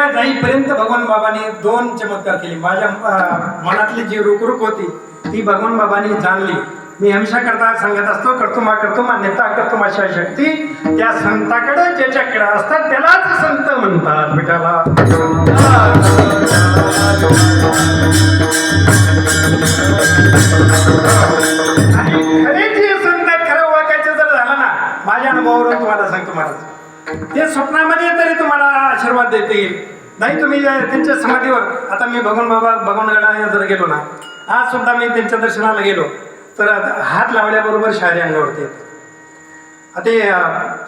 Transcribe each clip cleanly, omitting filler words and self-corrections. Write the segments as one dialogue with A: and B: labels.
A: वाटेला जाईपर्यंत भगवान बाबांनी 2 चमत्कार केले. माझ्या मनातली जी रुकरुक होती ती भगवान बाबांनी जाणली. मी हमेशा करता सांगत असतो, करतो मान्यता करतो माझ्या शक्ती. त्या संताकडे ज्याच्याकडे असतात त्यालाच संत म्हणतात विठाला. आणि खरे जे संत खरं ओळखायचं जर झालं ना, माझ्या अनुभवावरून तुम्हाला सांगतो महाराज, ते स्वप्नामध्ये तरी तुम्हाला आशीर्वाद देतील. नाही तुम्ही त्यांच्या समाधीवर, आता मी भगवानगडाला जर गेलो ना, आज सुद्धा मी त्यांच्या दर्शनाला गेलो तर हात लावल्याबरोबर शारी अंगावरती ते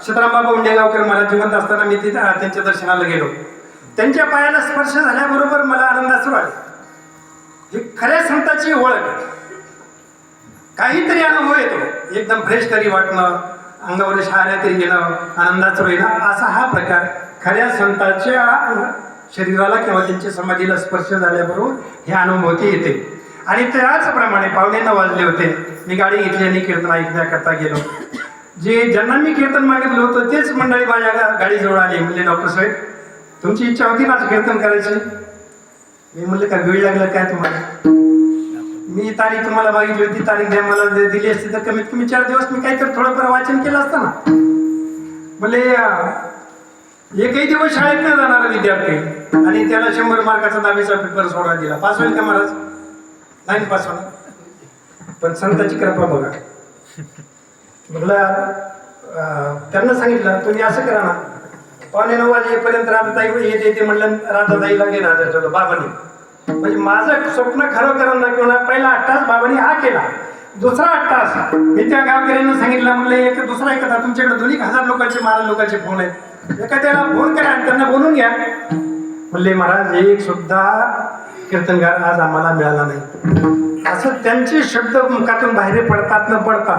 A: सीताराम बाबा उंडेगावकर मला जिवंत असताना मी तिथे त्यांच्या दर्शनाला गेलो. त्यांच्या पायाला स्पर्श झाल्याबरोबर मला आनंद सुरू आला. ही खऱ्या संताची ओळख. काहीतरी अनुभव येतो, एकदम फ्रेश तरी वाटणं, अंगावर शहाऱ्या तरी येणं, आनंदाचं येणं, असा हा प्रकार खऱ्या संताच्या शरीराला किंवा त्यांच्या समाधीला स्पर्श झाल्याबरोबर हे अनुभूती येते. आणि त्याचप्रमाणे 9:15 वाजले होते. मी गाडी घेतली आणि कीर्तन ऐकण्याकरता गेलो. ज्यांना मी कीर्तन मागितलं होतं तेच मंडळी माझ्या गाडीजवळ आली. म्हणले डॉक्टर साहेब तुमची इच्छा होती ना कीर्तन करायची. मी म्हणले का वेळ लागला काय तुम्हाला? मी तारीख तुम्हाला मागितली होती, तारीख द्या, मला दिली असती तर कमीत कमी 4 दिवस मी काहीतरी थोडंफार वाचन केलं असतं ना. म्हणले एकही दिवस शाळेत नाही जाणारा विद्यार्थी आणि त्याला 100 मार्काचा 10वीचा पेपर सोडा दिला. पास होईल का महाराज? नाही पास होणार. पण संताची कृपा बघा. म्हटलं त्यांना सांगितलं तुम्ही असं करा ना, 9:15 वाजेपर्यंत राधाताई येते म्हणलं, राधाताईला गेला ठेवलं बाबांनी. म्हणजे माझं स्वप्न खरं करणं किंवा पहिला 8 तास बाबांनी हा केला. दुसरा 8 तास मी त्या गावकऱ्यांना सांगितलं, म्हणलं दुसरा एखादा तुमच्याकडे 2,000 लोकांचे महाराज लोकांचे फोन आहेत, एखाद्याला फोन करा आणि त्यांना बोलून घ्या. म्हणले महाराज एक सुद्धा कीर्तनगार आज आम्हाला मिळाला नाही. असं त्यांचे शब्द मुखातून बाहेर पडतात न पडता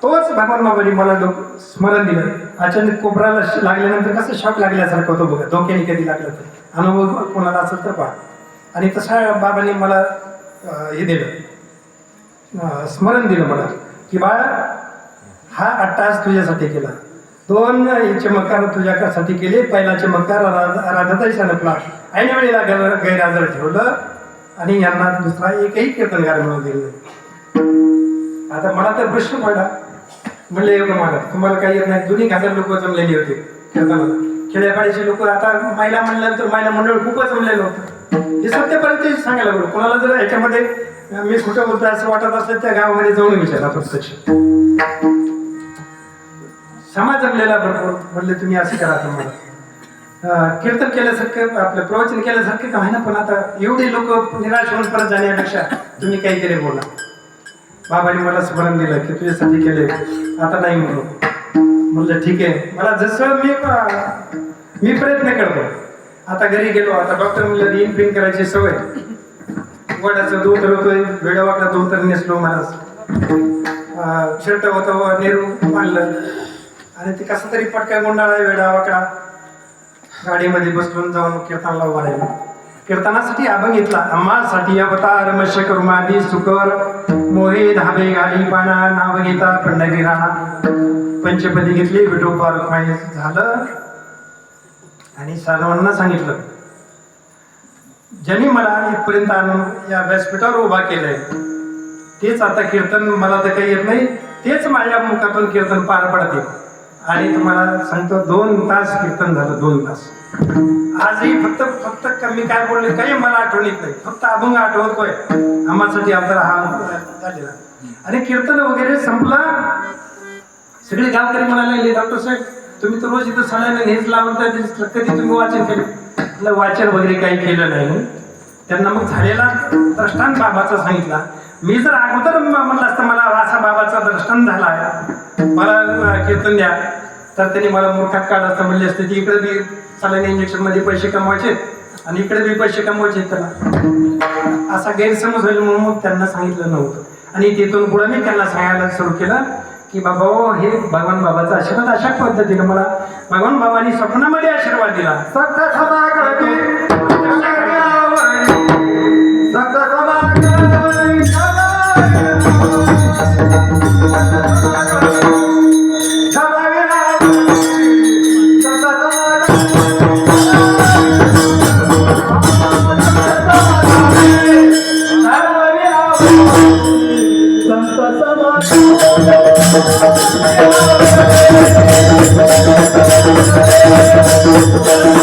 A: तोच भगवान बाबांनी मला स्मरण दिलं. अचानक कोपराला लागल्यानंतर कसं शॉक लागल्यासारखं होतं बघा, धोक्याने कधी लागलं तर. अनुभव कोणाला असेल तर पहा. आणि तसा बाबांनी मला हे दिलं, स्मरण दिलं मला की बाळा हा 8 तास तुझ्यासाठी केला, 2 चमत्कार तुझ्यासाठी केले. पहिला चमत्कार राधाताईचा नपला, ऐन वेळेला गैरहजर ठेवलं आणि यांना दुसरा एकही कीर्तनगार म्हणून दिलं. आता मला तर प्रश्न पडला, म्हणले एवढं मला तुम्हाला काही येत नाही. 2,000 लोक जमलेली होते कीर्तनाला, खेड्यापाड्याचे लोक. आता महिला म्हणल्यानंतर महिला मंडळ खूपच जमलेलं होतं. हे सत्यपर्यंत सांगायला बोलू. कोणाला जर ह्याच्यामध्ये मी खोटं बोलतोय असं वाटत असलं त्या गावामध्ये जाऊन विचारा प्रत्यक्ष. समाज जमलेला भरपूर. म्हणले तुम्ही असं करा, तुम्हाला कीर्तन केल्यासारखं आपलं प्रवचन केल्यासारखं का ना, पण आता एवढे लोक निराश होऊन परत जाण्यापेक्षा तुम्ही काहीतरी बोला. बाबांनी मला स्मरण दिलं की तुझ्यासाठी केले, आता नाही म्हणू. म्हणलं ठीक आहे, मला जसं मी प्रयत्न करतो. आता घरी गेलो, आता डॉक्टर म्हणलं इन पिन करायची सवय. वडाचं दूध होतोय, वेडवाकडा दूध तर नेसलो महाराज, शर्ट होतं नेहरू मानलं आणि ते कसं तरी पटका गोंडाळा वेडा वाकडा गाडीमध्ये बसलून जाऊन कीर्तनाला उभा राहिला. कीर्तनासाठी अभंग घेतला. आम्हासाठी अवतार मश करुमादी सुकर मोहे धाबे गाडी पाना नाव घेता पंढरी राणा. पंचपदी घेतली, विठोबा रुक्माई झालं आणि सर्वांना सांगितलं, ज्यांनी मला इथपर्यंत आणून या व्यासपीठावर उभा केलंय तेच आता कीर्तन मला तर काही येत नाही, तेच माझ्या मुखातून कीर्तन पार पडते. आणि तुम्हाला सांगतो 2 तास कीर्तन झालं, 2 तास. आजही फक्त कमी काय बोलले काही मला आठवण येत नाही, फक्त अभंग आठवतोय. आम्हासाठी अवतार हा झालेला. आणि कीर्तन वगैरे संपलं. सगळे गावकरी म्हणायला लागले, डॉक्टर साहेब तुम्ही तर रोज इथं सणाने हेच लावताय, कधी तुम्ही वाचन केलं? वाचन वगैरे काही केलं नाही. त्यांना मग झालेला दृष्टांत बाबाचा सांगितला. मी जर अगोदर म्हणलं असतं मला असा बाबाचा दृष्टांत झाला, मला कीर्तन द्या, तर त्यांनी मला मूर्खात काढ असतं. म्हणले असते की इकडे बी चालणे इंजेक्शन मध्ये पैसे कमवायचे आणि इकडे बी पैसे कमवायचे त्याला, असा गैरसमज होईल म्हणून मग त्यांना सांगितलं नव्हतं. आणि तिथून पुढे मी त्यांना सांगायला सुरू केलं की बाबा हे भगवान बाबाचा आशीर्वाद अशा पद्धतीने मला भगवान बाबांनी स्वप्नामध्ये आशीर्वाद दिला.
B: Thank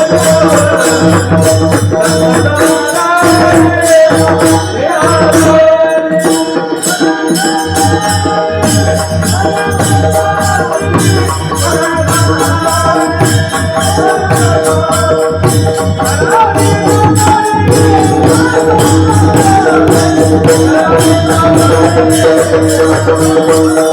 B: you.